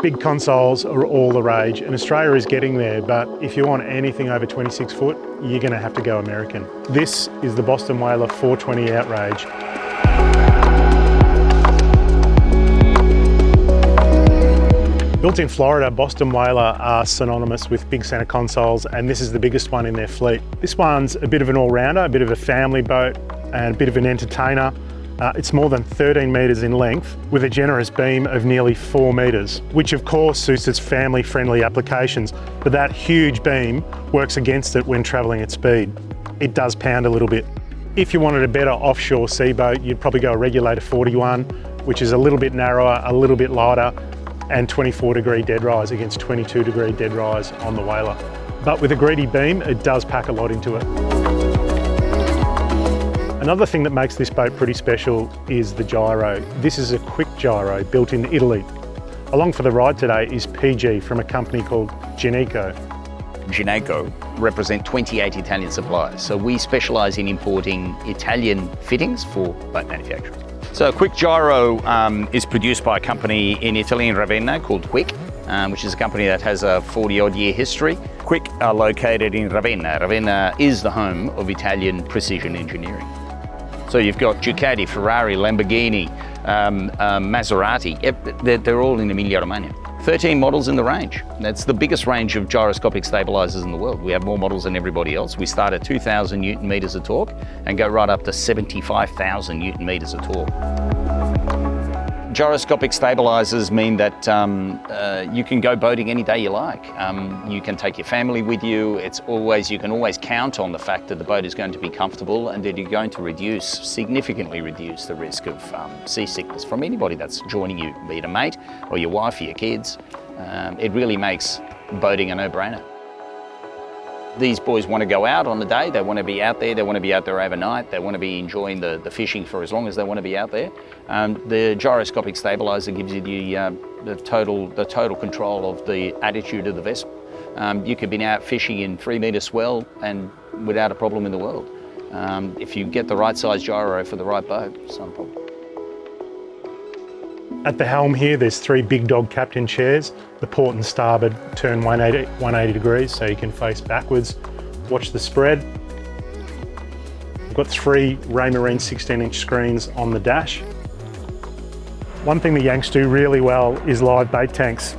Big consoles are all the rage, and Australia is getting there, but if you want anything over 26 foot, you're going to have to go American. This is the Boston Whaler 420 Outrage. Built in Florida, Boston Whaler are synonymous with big centre consoles, and this is the biggest one in their fleet. This one's a bit of an all-rounder, a bit of a family boat, and a bit of an entertainer. It's more than 13 metres in length with a generous beam of nearly 4 metres, which of course suits its family-friendly applications, but that huge beam works against it when travelling at speed. It does pound a little bit. If you wanted a better offshore sea boat, you'd probably go a Regulator 41, which is a little bit narrower, a little bit lighter, and 24-degree dead rise against 22-degree dead rise on the Whaler. But with a greedy beam, it does pack a lot into it. Another thing that makes this boat pretty special is the gyro. This is a quick gyro built in Italy. Along for the ride today is PG from a company called Gyro. Gyro represent 28 Italian suppliers, so we specialise in importing Italian fittings for boat manufacturers. So a quick gyro is produced by a company in Italy, in Ravenna, called Quick, which is a company that has a 40-odd year history. Quick are located in Ravenna. Ravenna is the home of Italian precision engineering. So you've got Ducati, Ferrari, Lamborghini, Maserati, they're all in Emilia-Romagna. 13 models in the range. That's the biggest range of gyroscopic stabilizers in the world. We have more models than everybody else. We start at 2,000 Newton meters of torque and go right up to 75,000 Newton meters of torque. Gyroscopic stabilizers mean that you can go boating any day you like. You can take your family with you. You can always count on the fact that the boat is going to be comfortable and that you're going to significantly reduce the risk of seasickness from anybody that's joining you, be it a mate or your wife or your kids. It really makes boating a no-brainer. These boys want to go out on the day, they want to be out there, they want to be out there overnight, they want to be enjoying the fishing for as long as they want to be out there. The gyroscopic stabilizer gives you the total control of the attitude of the vessel. You could be out fishing in 3 metre swell and without a problem in the world. If you get the right size gyro for the right boat, it's not a problem. At the helm here, there's 3 big dog captain chairs. The port and starboard turn 180 degrees, so you can face backwards, watch the spread. We've got 3 Raymarine 16-inch screens on the dash. One thing the Yanks do really well is live bait tanks,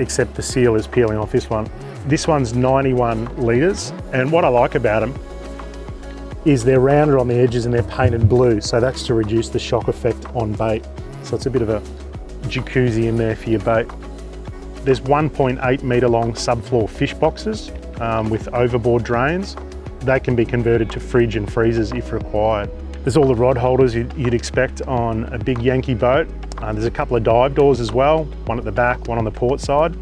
except the seal is peeling off this one. This one's 91 litres, and what I like about them is they're rounded on the edges and they're painted blue, so that's to reduce the shock effect on bait. So it's a bit of a jacuzzi in there for your bait. There's 1.8 metre long subfloor fish boxes with overboard drains. They can be converted to fridge and freezers if required. There's all the rod holders you'd expect on a big Yankee boat. There's a couple of dive doors as well, one at the back, one on the port side.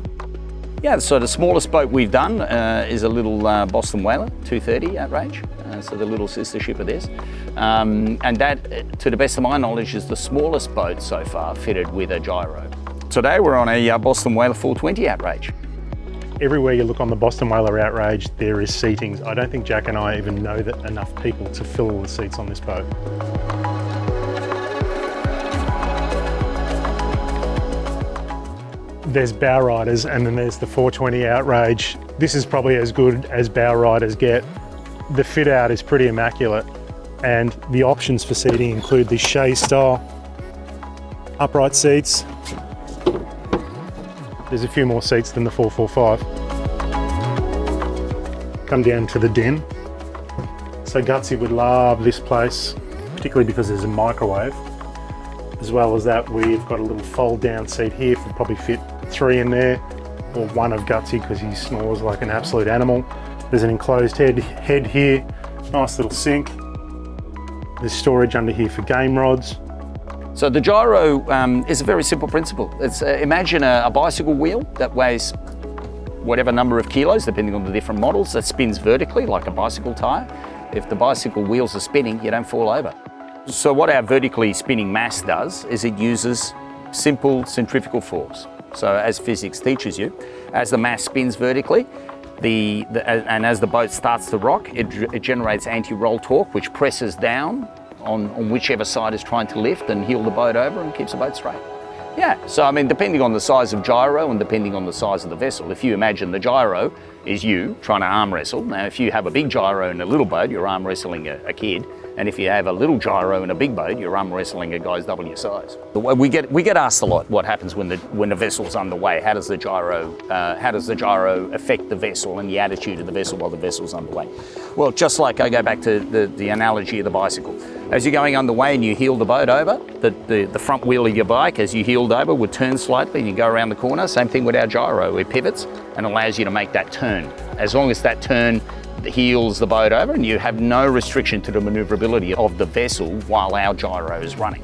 Yeah, so the smallest boat we've done is a little Boston Whaler 230 Outrage, so the little sister ship of this. And that, to the best of my knowledge, is the smallest boat so far fitted with a gyro. Today we're on a Boston Whaler 420 Outrage. Everywhere you look on the Boston Whaler Outrage, there is seatings. I don't think Jack and I even know that enough people to fill all the seats on this boat. There's bow riders, and then there's the 420 Outrage. This is probably as good as bow riders get. The fit out is pretty immaculate, and the options for seating include the chaise style upright seats. There's a few more seats than the 445. Come down to the den. So Gutsy would love this place, particularly because there's a microwave. As well as that, we've got a little fold down seat here, could probably fit 3 in there, or 1 of Gutsy because he snores like an absolute animal. There's an enclosed head here, nice little sink. There's storage under here for game rods. So the gyro is a very simple principle. It's imagine a bicycle wheel that weighs whatever number of kilos, depending on the different models, that spins vertically like a bicycle tire. If the bicycle wheels are spinning, you don't fall over. So what our vertically spinning mass does is it uses simple centrifugal force. So as physics teaches you, as the mass spins vertically, and as the boat starts to rock, it generates anti-roll torque, which presses down on whichever side is trying to lift and heel the boat over and keeps the boat straight. Yeah, so I mean, depending on the size of gyro and depending on the size of the vessel, if you imagine the gyro is you trying to arm wrestle. Now, if you have a big gyro in a little boat, you're arm wrestling a kid. And if you have a little gyro in a big boat, you're arm wrestling a guy's double your size. We get asked a lot what happens when the vessel's underway. How does the gyro affect the vessel and the attitude of the vessel while the vessel's underway? Well, just like I go back to the analogy of the bicycle. As you're going underway and you heel the boat over, the front wheel of your bike, as you heeled over, would turn slightly and you go around the corner. Same thing with our gyro. It pivots and allows you to make that turn. As long as that turn heels the boat over and you have no restriction to the maneuverability of the vessel while our gyro is running.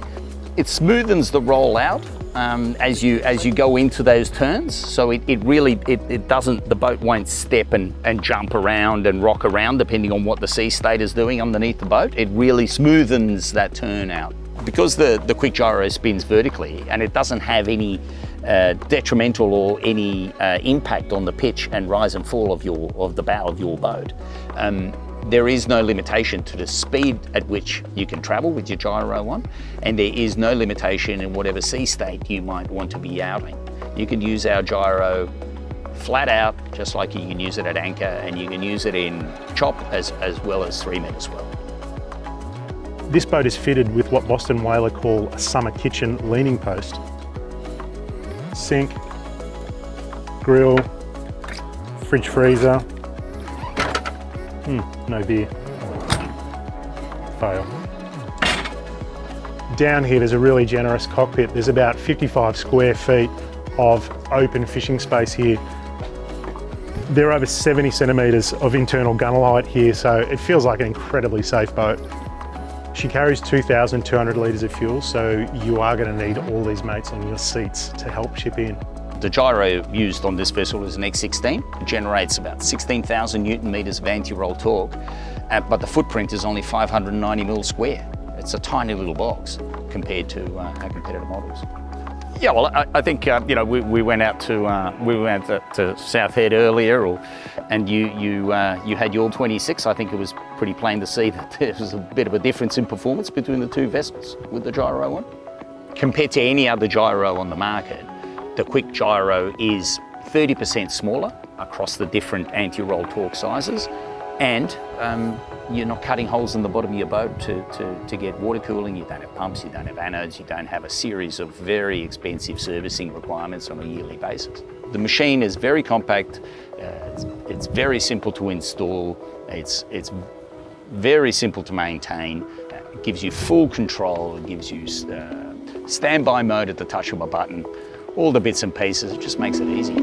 It smoothens the roll out as you go into those turns, so it doesn't, the boat won't step and jump around and rock around depending on what the sea state is doing underneath the boat. It really smoothens that turn out. Because the quick gyro spins vertically and it doesn't have any detrimental or any impact on the pitch and rise and fall of the bow of your boat. There is no limitation to the speed at which you can travel with your gyro on, and there is no limitation in whatever sea state you might want to be out in. You can use our gyro flat out, just like you can use it at anchor, and you can use it in chop as well as 3-metre swell. This boat is fitted with what Boston Whaler call a summer kitchen leaning post. Sink, grill, fridge freezer. No beer. Fail. Down here there's a really generous cockpit. There's about 55 square feet of open fishing space here. There are over 70 centimetres of internal gunwale height here, so it feels like an incredibly safe boat. She carries 2,200 litres of fuel, so you are going to need all these mates on your seats to help chip in. The gyro used on this vessel is an X16. It generates about 16,000 Newton meters of anti-roll torque, but the footprint is only 590 mil square. It's a tiny little box compared to our competitor models. Yeah, well, I think we went out to South Head earlier, and you had your 26. I think it was pretty plain to see that there was a bit of a difference in performance between the two vessels with the gyro on. Compared to any other gyro on the market, the quick gyro is 30% smaller across the different anti-roll torque sizes, and you're not cutting holes in the bottom of your boat to get water cooling. You don't have pumps, you don't have anodes, you don't have a series of very expensive servicing requirements on a yearly basis. The machine is very compact, it's very simple to install, it's very simple to maintain, it gives you full control, it gives you standby mode at the touch of a button, all the bits and pieces, it just makes it easy.